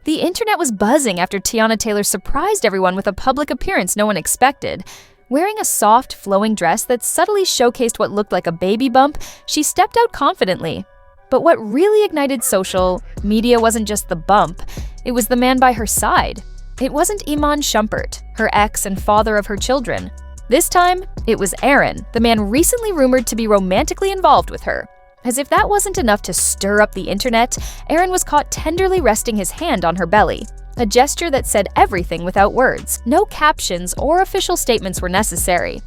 The internet was buzzing after Teyana Taylor surprised everyone with a public appearance no one expected. Wearing a soft, flowing dress that subtly showcased what looked like a baby bump, she stepped out confidently. But what really ignited social media wasn't just the bump, it was the man by her side. It wasn't Iman Shumpert, her ex and father of her children. This time, it was Aaron, the man recently rumored to be romantically involved with her. As if that wasn't enough to stir up the internet, Aaron was caught tenderly resting his hand on her belly, a gesture that said everything without words. No captions or official statements were necessary.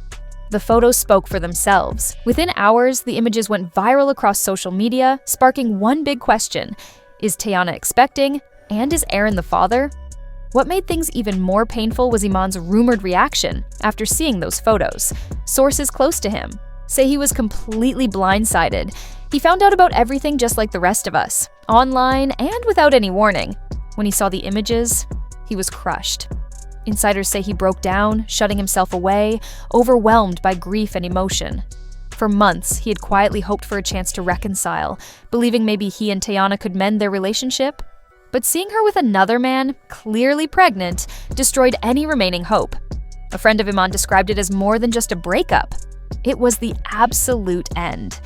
The photos spoke for themselves. Within hours, the images went viral across social media, sparking one big question: is Teyana expecting, and is Aaron the father? What made things even more painful was Iman's rumored reaction after seeing those photos. Sources close to him say he was completely blindsided. He found out about everything just like the rest of us, online and without any warning. When he saw the images, he was crushed. Insiders say he broke down, shutting himself away, overwhelmed by grief and emotion. For months, he had quietly hoped for a chance to reconcile, believing maybe he and Teyana could mend their relationship. But seeing her with another man, clearly pregnant, destroyed any remaining hope. A friend of Iman described it as more than just a breakup. It was the absolute end.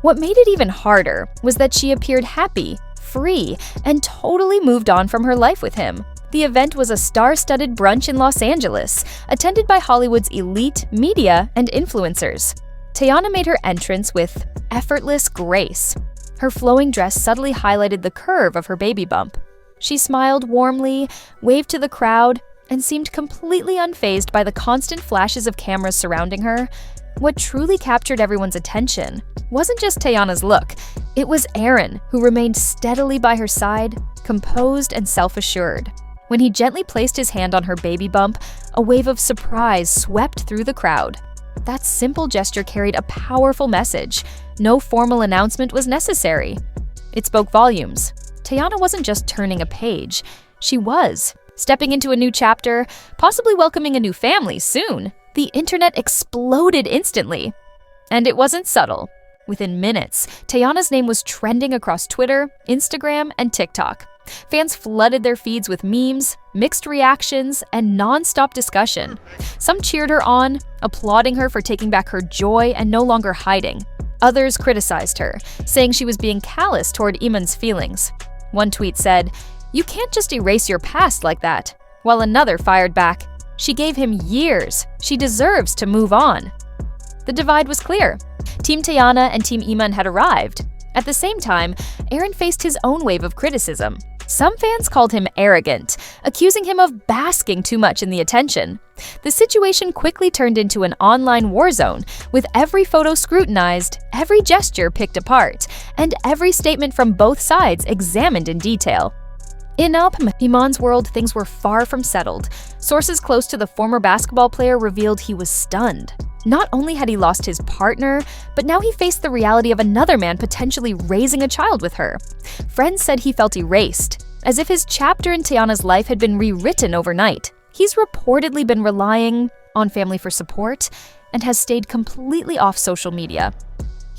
What made it even harder was that she appeared happy, free, and totally moved on from her life with him. The event was a star-studded brunch in Los Angeles, attended by Hollywood's elite, media, and influencers. Teyana made her entrance with effortless grace. Her flowing dress subtly highlighted the curve of her baby bump. She smiled warmly, waved to the crowd, and seemed completely unfazed by the constant flashes of cameras surrounding her. What truly captured everyone's attention wasn't just Teyana's look, it was Aaron, who remained steadily by her side, composed and self-assured. When he gently placed his hand on her baby bump, a wave of surprise swept through the crowd. That simple gesture carried a powerful message. No formal announcement was necessary. It spoke volumes. Teyana wasn't just turning a page, she was stepping into a new chapter, possibly welcoming a new family soon. The internet exploded instantly. And it wasn't subtle. Within minutes, Teyana's name was trending across Twitter, Instagram, and TikTok. Fans flooded their feeds with memes, mixed reactions, and non-stop discussion. Some cheered her on, applauding her for taking back her joy and no longer hiding. Others criticized her, saying she was being callous toward Iman's feelings. One tweet said, "You can't just erase your past like that," while another fired back, "She gave him years. She deserves to move on." The divide was clear. Team Teyana and Team Iman had arrived. At the same time, Aaron faced his own wave of criticism. Some fans called him arrogant, accusing him of basking too much in the attention. The situation quickly turned into an online war zone, with every photo scrutinized, every gesture picked apart, and every statement from both sides examined in detail. In Iman's world, things were far from settled. Sources close to the former basketball player revealed he was stunned. Not only had he lost his partner, but now he faced the reality of another man potentially raising a child with her. Friends said he felt erased, as if his chapter in Teyana's life had been rewritten overnight. He's reportedly been relying on family for support and has stayed completely off social media.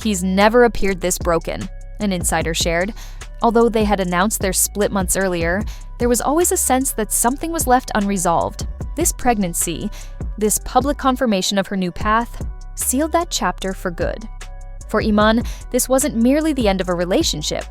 He's never appeared this broken, an insider shared. Although they had announced their split months earlier, there was always a sense that something was left unresolved. This pregnancy, this public confirmation of her new path, sealed that chapter for good. For Iman, this wasn't merely the end of a relationship.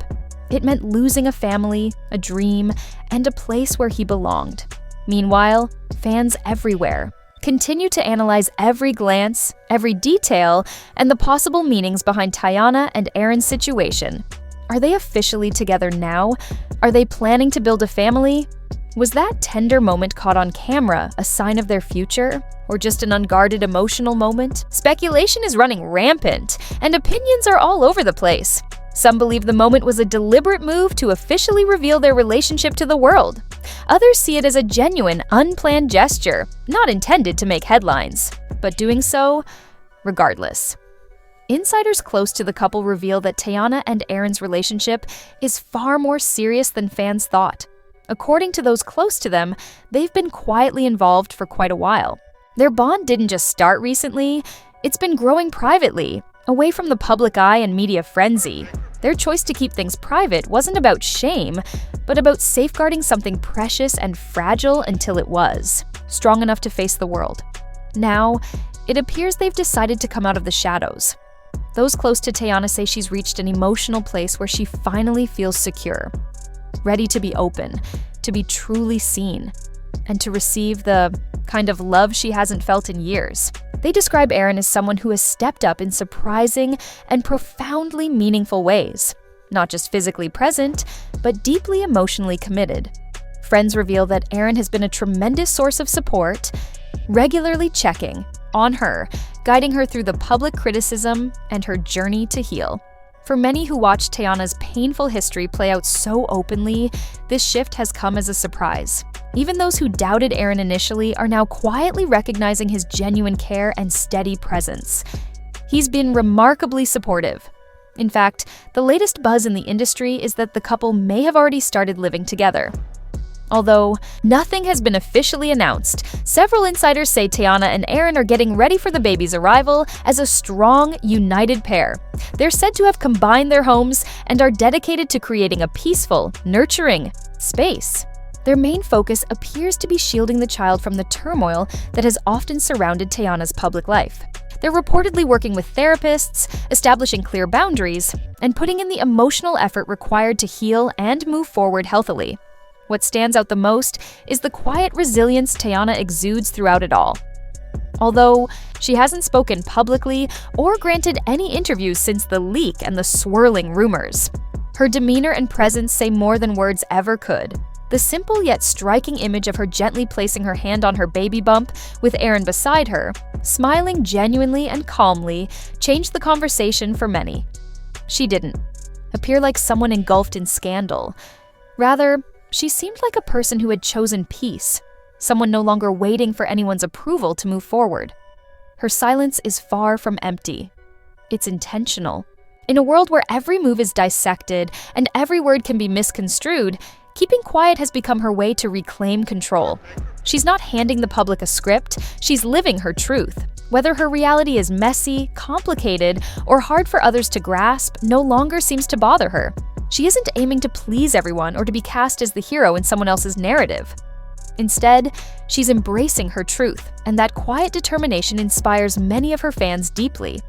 It meant losing a family, a dream, and a place where he belonged. Meanwhile, fans everywhere continue to analyze every glance, every detail, and the possible meanings behind Teyana and Aaron's situation. Are they officially together now? Are they planning to build a family? Was that tender moment caught on camera a sign of their future? Or just an unguarded emotional moment? Speculation is running rampant, and opinions are all over the place. Some believe the moment was a deliberate move to officially reveal their relationship to the world. Others see it as a genuine, unplanned gesture, not intended to make headlines, but doing so regardless. Insiders close to the couple reveal that Teyana and Aaron's relationship is far more serious than fans thought. According to those close to them, they've been quietly involved for quite a while. Their bond didn't just start recently, it's been growing privately, away from the public eye and media frenzy. Their choice to keep things private wasn't about shame, but about safeguarding something precious and fragile until it was strong enough to face the world. Now, it appears they've decided to come out of the shadows. Those close to Teyana say she's reached an emotional place where she finally feels secure, ready to be open, to be truly seen, and to receive the kind of love she hasn't felt in years. They describe Erin as someone who has stepped up in surprising and profoundly meaningful ways, not just physically present, but deeply emotionally committed. Friends reveal that Erin has been a tremendous source of support, regularly checking on her, guiding her through the public criticism and her journey to heal. For many who watched Teyana's painful history play out so openly, this shift has come as a surprise. Even those who doubted Erin initially are now quietly recognizing his genuine care and steady presence. He's been remarkably supportive. In fact, the latest buzz in the industry is that the couple may have already started living together. Although nothing has been officially announced, several insiders say Teyana and Erin are getting ready for the baby's arrival as a strong, united pair. They're said to have combined their homes and are dedicated to creating a peaceful, nurturing space. Their main focus appears to be shielding the child from the turmoil that has often surrounded Teyana's public life. They're reportedly working with therapists, establishing clear boundaries, and putting in the emotional effort required to heal and move forward healthily. What stands out the most is the quiet resilience Teyana exudes throughout it all. Although she hasn't spoken publicly or granted any interviews since the leak and the swirling rumors, her demeanor and presence say more than words ever could. The simple yet striking image of her gently placing her hand on her baby bump with Erin beside her, smiling genuinely and calmly, changed the conversation for many. She didn't appear like someone engulfed in scandal. Rather, she seemed like a person who had chosen peace, someone no longer waiting for anyone's approval to move forward. Her silence is far from empty. It's intentional. In a world where every move is dissected and every word can be misconstrued, keeping quiet has become her way to reclaim control. She's not handing the public a script, she's living her truth. Whether her reality is messy, complicated, or hard for others to grasp, no longer seems to bother her. She isn't aiming to please everyone or to be cast as the hero in someone else's narrative. Instead, she's embracing her truth, and that quiet determination inspires many of her fans deeply.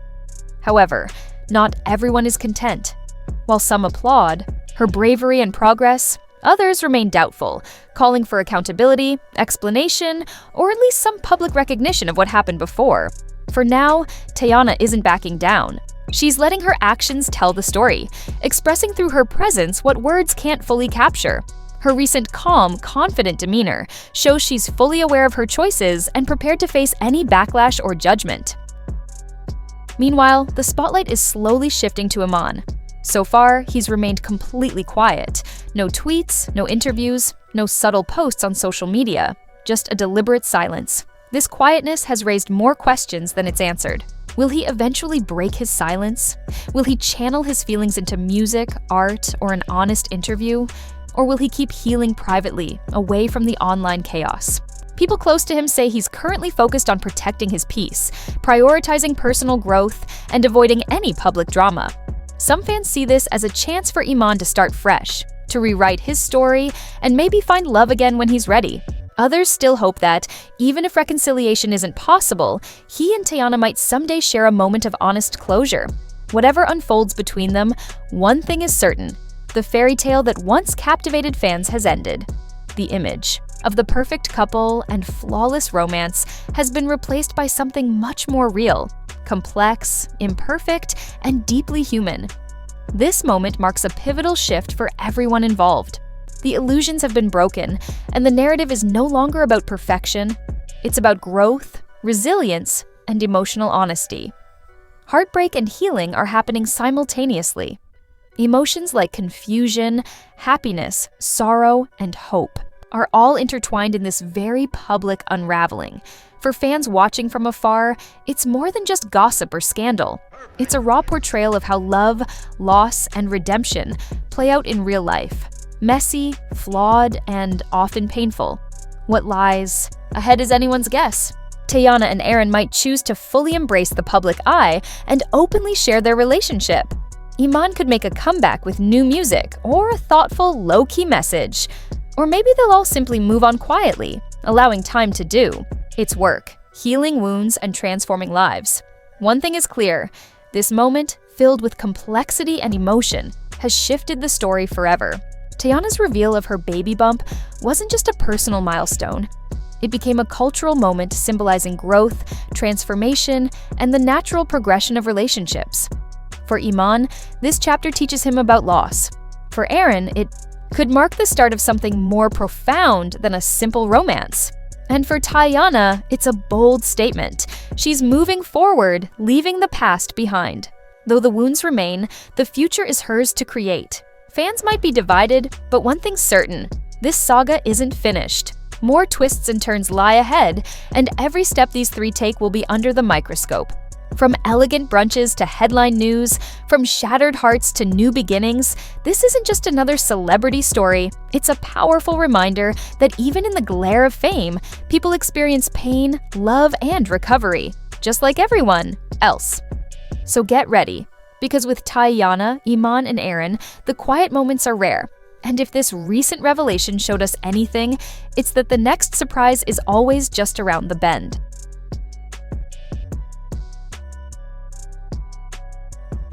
However, not everyone is content. While some applaud her bravery and progress, others remain doubtful, calling for accountability, explanation, or at least some public recognition of what happened before. For now, Teyana isn't backing down. She's letting her actions tell the story, expressing through her presence what words can't fully capture. Her recent calm, confident demeanor shows she's fully aware of her choices and prepared to face any backlash or judgment. Meanwhile, the spotlight is slowly shifting to Iman. So far, he's remained completely quiet. No tweets, no interviews, no subtle posts on social media, just a deliberate silence. This quietness has raised more questions than it's answered. Will he eventually break his silence? Will he channel his feelings into music, art, or an honest interview? Or will he keep healing privately, away from the online chaos? People close to him say he's currently focused on protecting his peace, prioritizing personal growth, and avoiding any public drama. Some fans see this as a chance for Iman to start fresh, to rewrite his story, and maybe find love again when he's ready. Others still hope that, even if reconciliation isn't possible, he and Teyana might someday share a moment of honest closure. Whatever unfolds between them, one thing is certain: the fairy tale that once captivated fans has ended. The image of the perfect couple and flawless romance has been replaced by something much more real, complex, imperfect, and deeply human. This moment marks a pivotal shift for everyone involved. The illusions have been broken, and the narrative is no longer about perfection. It's about growth, resilience, and emotional honesty. Heartbreak and healing are happening simultaneously. Emotions like confusion, happiness, sorrow, and hope are all intertwined in this very public unraveling. For fans watching from afar, it's more than just gossip or scandal. It's a raw portrayal of how love, loss, and redemption play out in real life. Messy, flawed, and often painful. What lies ahead is anyone's guess. Teyana and Erin might choose to fully embrace the public eye and openly share their relationship. Iman could make a comeback with new music or a thoughtful, low-key message. Or maybe they'll all simply move on quietly, allowing time to do its work, healing wounds and transforming lives. One thing is clear, this moment, filled with complexity and emotion, has shifted the story forever. Teyana's reveal of her baby bump wasn't just a personal milestone. It became a cultural moment symbolizing growth, transformation, and the natural progression of relationships. For Iman, this chapter teaches him about loss. For Aaron, it could mark the start of something more profound than a simple romance. And for Teyana, it's a bold statement. She's moving forward, leaving the past behind. Though the wounds remain, the future is hers to create. Fans might be divided, but one thing's certain, this saga isn't finished. More twists and turns lie ahead, and every step these three take will be under the microscope. From elegant brunches to headline news, from shattered hearts to new beginnings, this isn't just another celebrity story. It's a powerful reminder that even in the glare of fame, people experience pain, love, and recovery, just like everyone else. So get ready, because with Teyana, Iman, and Aaron, the quiet moments are rare. And if this recent revelation showed us anything, it's that the next surprise is always just around the bend.